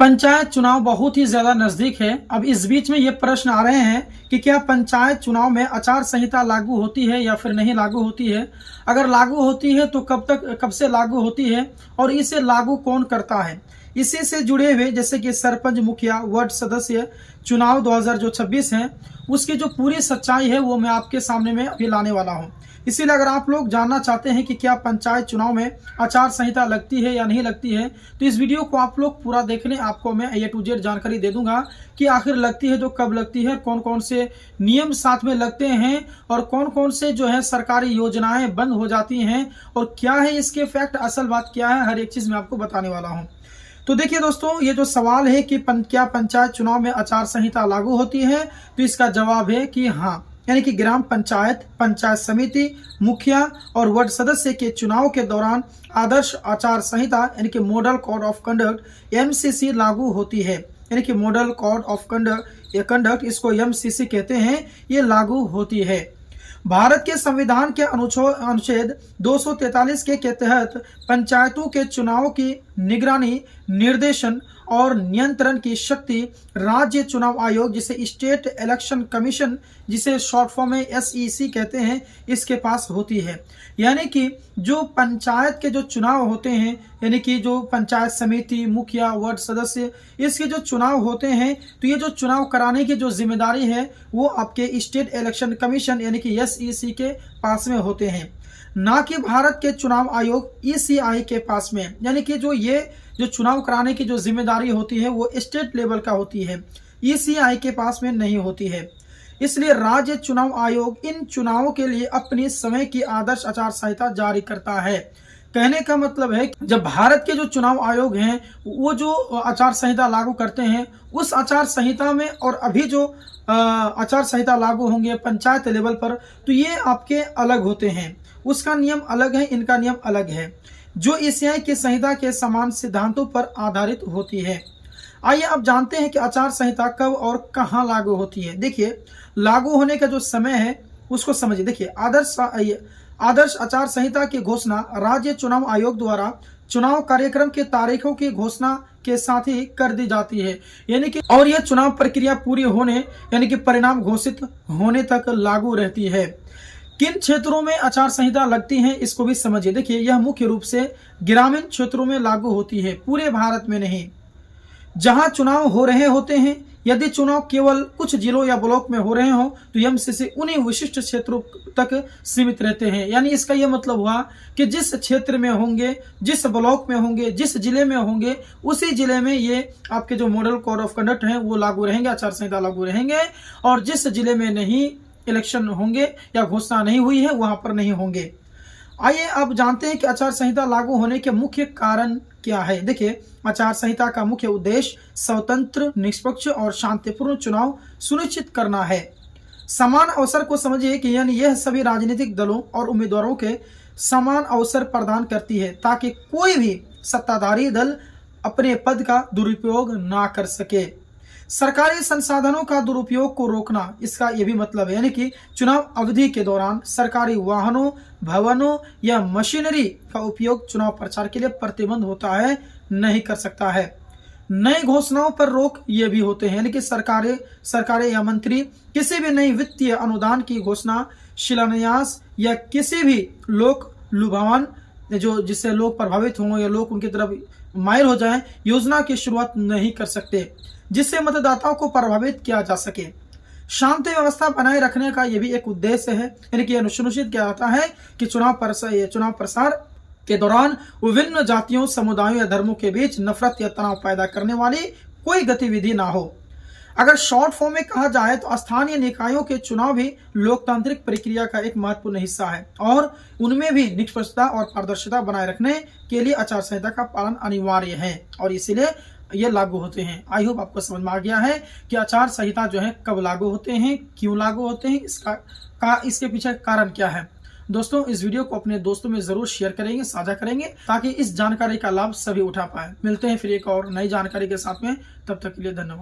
पंचायत चुनाव बहुत ही ज्यादा नजदीक है। अब इस बीच में ये प्रश्न आ रहे हैं कि क्या पंचायत चुनाव में आचार संहिता लागू होती है या फिर नहीं लागू होती है। अगर लागू होती है तो कब से लागू होती है और इसे लागू कौन करता है। इसी से जुड़े हुए जैसे कि सरपंच, मुखिया, वार्ड सदस्य चुनाव 2026 है, उसकी जो पूरी सच्चाई है वो मैं आपके सामने में अभी लाने वाला हूँ। इसीलिए अगर आप लोग जानना चाहते हैं कि क्या पंचायत चुनाव में आचार संहिता लगती है या नहीं लगती है, तो इस वीडियो को आप लोग पूरा देख लें। आपको मैं A to Z जानकारी दे दूंगा कि आखिर लगती है तो कब लगती है, कौन कौन से नियम साथ में लगते हैं और कौन कौन से जो है सरकारी योजनाएं बंद हो जाती हैं और क्या है इसके इफेक्ट, असल बात क्या है, हर एक चीज मैं आपको बताने वाला हूँ। तो देखिए दोस्तों, ये जो सवाल है कि क्या पंचायत चुनाव में आचार संहिता लागू होती है, तो इसका जवाब है कि हाँ। यानी कि ग्राम पंचायत, पंचायत समिति, मुखिया और वार्ड सदस्य के चुनाव के दौरान आदर्श आचार संहिता यानी कि model code of conduct MCC लागू होती है। यानी कि मॉडल कोड ऑफ कंडक्ट इसको MCC कहते हैं, ये लागू होती है। भारत के संविधान के अनुच्छेद 243 के तहत पंचायतों के चुनाव की निगरानी, निर्देशन और नियंत्रण की शक्ति राज्य चुनाव आयोग जिसे स्टेट इलेक्शन कमीशन, जिसे शॉर्ट फॉर्म में SEC कहते हैं, इसके पास होती है। यानी कि जो पंचायत के जो चुनाव होते हैं, यानी कि जो पंचायत समिति, मुखिया, वार्ड सदस्य, इसके जो चुनाव होते हैं, तो ये जो चुनाव कराने की जो जिम्मेदारी है वो आपके स्टेट इलेक्शन कमीशन यानी कि SEC के पास में होते हैं, ना कि भारत के चुनाव आयोग ECI के पास में। यानी कि जो चुनाव कराने की जो जिम्मेदारी होती है वो स्टेट लेवल का होती है, ECI के पास में नहीं होती है। इसलिए राज्य चुनाव आयोग इन चुनावों के लिए अपनी समय की आदर्श आचार संहिता जारी करता है। कहने का मतलब है कि जब भारत के जो चुनाव आयोग हैं वो जो आचार संहिता लागू करते हैं, उस आचार संहिता में और अभी जो आचार संहिता लागू होंगे पंचायत लेवल पर, तो ये आपके अलग होते हैं। उसका नियम अलग है, इनका नियम अलग है, जो ECI की संहिता के समान सिद्धांतों पर आधारित होती है। आइए अब जानते हैं कि आचार संहिता कब और कहां लागू होती है। देखिए, लागू होने का जो समय है उसको समझिए। देखिए, आदर्श आचार संहिता की घोषणा राज्य चुनाव आयोग द्वारा चुनाव कार्यक्रम के तारीखों की घोषणा के साथ ही कर दी जाती है। यानी कि और यह चुनाव प्रक्रिया पूरी होने यानी कि परिणाम घोषित होने तक लागू रहती है। किन क्षेत्रों में आचार संहिता लगती है इसको भी समझिए। देखिए, यह मुख्य रूप से ग्रामीण क्षेत्रों में लागू होती है, पूरे भारत में नहीं। जहां चुनाव हो रहे होते हैं, यदि चुनाव केवल कुछ जिलों या ब्लॉक में हो रहे हो तो MCC उन्हीं विशिष्ट क्षेत्रों तक सीमित रहते हैं। यानी इसका यह मतलब हुआ कि जिस क्षेत्र में होंगे, जिस ब्लॉक में होंगे, जिस जिले में होंगे, उसी जिले में ये आपके जो मॉडल कोड ऑफ कंडक्ट हैं वो लागू रहेंगे, आचार संहिता लागू रहेंगे। और जिस जिले में नहीं इलेक्शन होंगे या घोषणा नहीं हुई है वहां पर नहीं होंगे। आइए अब जानते हैं कि आचार संहिता लागू होने के मुख्य कारण क्या है। देखिए, आचार संहिता का मुख्य उद्देश्य स्वतंत्र, निष्पक्ष और शांतिपूर्ण चुनाव सुनिश्चित करना है। समान अवसर को समझिए कि यानी यह सभी राजनीतिक दलों और उम्मीदवारों के समान अवसर प्रदान करती है ताकि कोई भी सत्ताधारी दल अपने पद का दुरुपयोग ना कर सके। सरकारी संसाधनों का दुरुपयोग को रोकना, इसका यह भी मतलब है। यानी कि चुनाव अवधि के दौरान सरकारी वाहनों, भवनों या मशीनरी का उपयोग चुनाव प्रचार के लिए प्रतिबंध होता है, नहीं कर सकता है। नई घोषणाओं पर रोक ये भी होते हैं। यानी कि सरकारें या मंत्री किसी भी नई वित्तीय अनुदान की घोषणा, शिलान्यास या किसी भी लोक लुभावन जो जिससे लोग प्रभावित हों या लोग उनकी तरफ माइल हो जाएं, योजना की शुरुआत नहीं कर सकते जिससे मतदाताओं को प्रभावित किया जा सके। शांति व्यवस्था बनाए रखने का यह भी एक उद्देश्य है। यानी कि यह सुनिश्चित किया जाता है कि चुनाव प्रसार के दौरान विभिन्न जातियों, समुदायों या धर्मों के बीच नफरत या तनाव पैदा करने वाली कोई गतिविधि ना हो। अगर शॉर्ट फॉर्म में कहा जाए तो स्थानीय निकायों के चुनाव भी लोकतांत्रिक प्रक्रिया का एक महत्वपूर्ण हिस्सा है और उनमें भी निष्पक्षता और पारदर्शिता बनाए रखने के लिए आचार संहिता का पालन अनिवार्य है और इसीलिए ये लागू होते हैं। आई होप आपको समझ में आ गया है कि आचार संहिता जो है कब लागू होते हैं, क्यों लागू होते हैं, इसके पीछे कारण क्या है। दोस्तों, इस वीडियो को अपने दोस्तों में जरूर शेयर करेंगे, साझा करेंगे ताकि इस जानकारी का लाभ सभी उठा पाए। मिलते हैं फिर एक और नई जानकारी के साथ में, तब तक के लिए धन्यवाद।